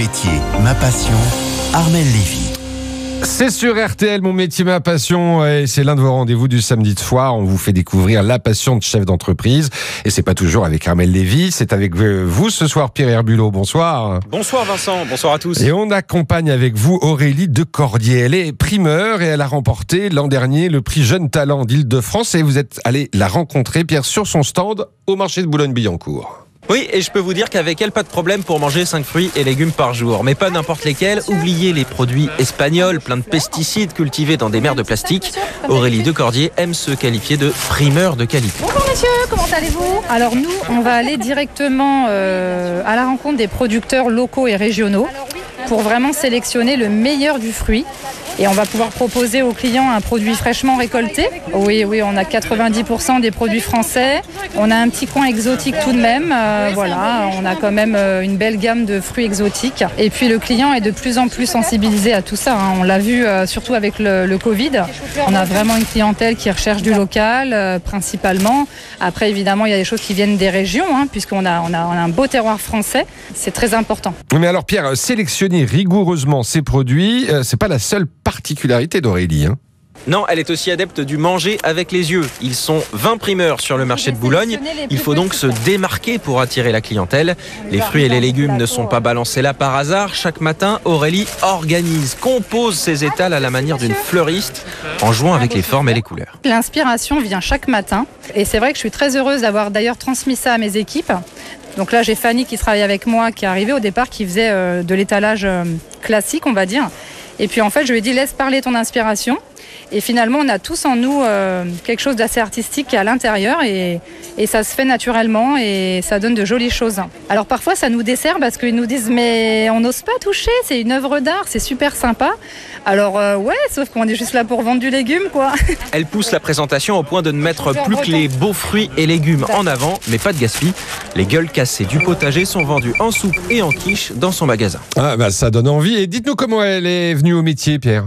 métier, ma passion, Armelle Lévy. C'est sur RTL, mon métier, ma passion, et c'est l'un de vos rendez-vous du samedi de soir. On vous fait découvrir la passion de chef d'entreprise, et c'est pas toujours avec Armelle Lévy, c'est avec vous ce soir, Pierre Herbulot. Bonsoir. Bonsoir Vincent, bonsoir à tous. Et on accompagne avec vous Aurélie Decordier. Elle est primeur et elle a remporté l'an dernier le prix Jeune Talent d'Île-de-France, et vous êtes allé la rencontrer, Pierre, sur son stand au marché de Boulogne-Billancourt. Oui, et je peux vous dire qu'avec elle, pas de problème pour manger 5 fruits et légumes par jour. Mais pas n'importe lesquels. Oubliez les produits espagnols, plein de pesticides cultivés dans des mers de plastique. Aurélie Decordier aime se qualifier de primeur de qualité. Bonjour monsieur, comment allez-vous ? Alors nous, on va aller directement à la rencontre des producteurs locaux et régionaux pour vraiment sélectionner le meilleur du fruit. Et on va pouvoir proposer aux clients un produit fraîchement récolté. Oui, on a 90% des produits français. On a un petit coin exotique tout de même. Voilà, on a quand même une belle gamme de fruits exotiques. Et puis le client est de plus en plus sensibilisé à tout ça. On l'a vu surtout avec le Covid. On a vraiment une clientèle qui recherche du local principalement. Après, évidemment, il y a des choses qui viennent des régions, puisqu'on a un beau terroir français. C'est très important. Mais alors Pierre, sélectionner rigoureusement ces produits, c'est pas la seule particularité d'Aurélie. Non, elle est aussi adepte du manger avec les yeux. Ils sont 20 primeurs sur le marché de Boulogne. Il faut donc se démarquer pour attirer la clientèle. Les fruits et les légumes ne sont pas balancés là par hasard. Chaque matin, Aurélie compose ses étals à la manière d'une fleuriste en jouant avec les formes et les couleurs. L'inspiration vient chaque matin. Et c'est vrai que je suis très heureuse d'avoir d'ailleurs transmis ça à mes équipes. Donc là, j'ai Fanny qui travaille avec moi, qui est arrivée au départ, qui faisait de l'étalage classique, on va dire. Et puis en fait, je lui ai dit, laisse parler ton inspiration. Et finalement, on a tous en nous quelque chose d'assez artistique à l'intérieur et ça se fait naturellement et ça donne de jolies choses. Alors parfois, ça nous dessert parce qu'ils nous disent « mais on n'ose pas toucher, c'est une œuvre d'art, c'est super sympa ». Alors ouais, sauf qu'on est juste là pour vendre du légume, quoi. Elle pousse la présentation au point de ne mettre plus que les beaux fruits et légumes en avant, mais pas de gaspille. Les gueules cassées du potager sont vendues en soupe et en quiche dans son magasin. Ah bah ça donne envie. Et dites-nous comment elle est venue au métier, Pierre.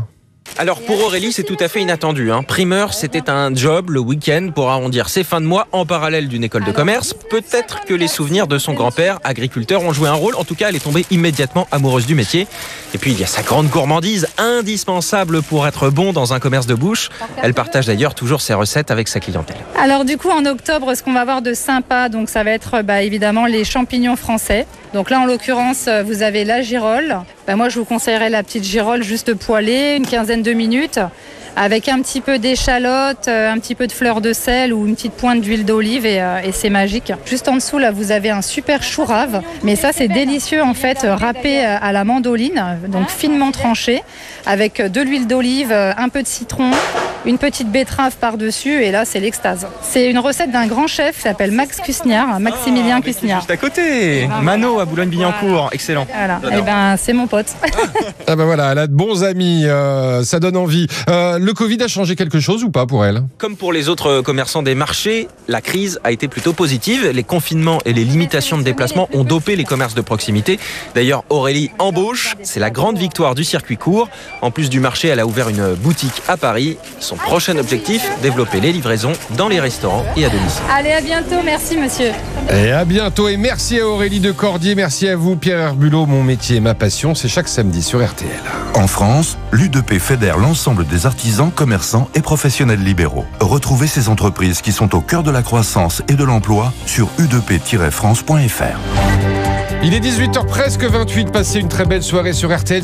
Alors pour Aurélie, c'est tout à fait inattendu. Primeur, c'était un job le week-end pour arrondir ses fins de mois en parallèle d'une école de commerce. Peut-être que les souvenirs de son grand-père, agriculteur, ont joué un rôle. En tout cas, elle est tombée immédiatement amoureuse du métier. Et puis il y a sa grande gourmandise, indispensable pour être bon dans un commerce de bouche. Elle partage d'ailleurs toujours ses recettes avec sa clientèle. Alors du coup, en octobre, ce qu'on va avoir de sympa, donc ça va être évidemment les champignons français. Donc là, en l'occurrence, vous avez la girole. Moi, je vous conseillerais la petite girole juste poêlée, une quinzaine de minutes, avec un petit peu d'échalote, un petit peu de fleur de sel ou une petite pointe d'huile d'olive et c'est magique. Juste en dessous, là, vous avez un super chou rave. Mais ça, c'est délicieux, en fait, râpé à la mandoline, donc finement tranché, avec de l'huile d'olive, un peu de citron, une petite betterave par-dessus, et là, c'est l'extase. C'est une recette d'un grand chef qui s'appelle Maximilien Cusniard. Juste à côté, Mano à Boulogne-Billancourt, excellent. Voilà, c'est mon pote. Ah ben voilà, elle a de bons amis, ça donne envie. Le Covid a changé quelque chose ou pas pour elle ? Comme pour les autres commerçants des marchés, la crise a été plutôt positive. Les confinements et les limitations de déplacement ont dopé les commerces de proximité. D'ailleurs, Aurélie embauche, c'est la grande victoire du circuit court. En plus du marché, elle a ouvert une boutique à Paris. Son prochain objectif, développer les livraisons dans les restaurants et à domicile. Allez, à bientôt, merci monsieur. Et à bientôt, et merci à Aurélie Decordier, merci à vous Pierre Herbulot. Mon métier, ma passion, c'est chaque samedi sur RTL. En France, l'UDP fédère l'ensemble des artisans, commerçants et professionnels libéraux. Retrouvez ces entreprises qui sont au cœur de la croissance et de l'emploi sur udp-france.fr. Il est 18h presque 28, passez une très belle soirée sur RTL.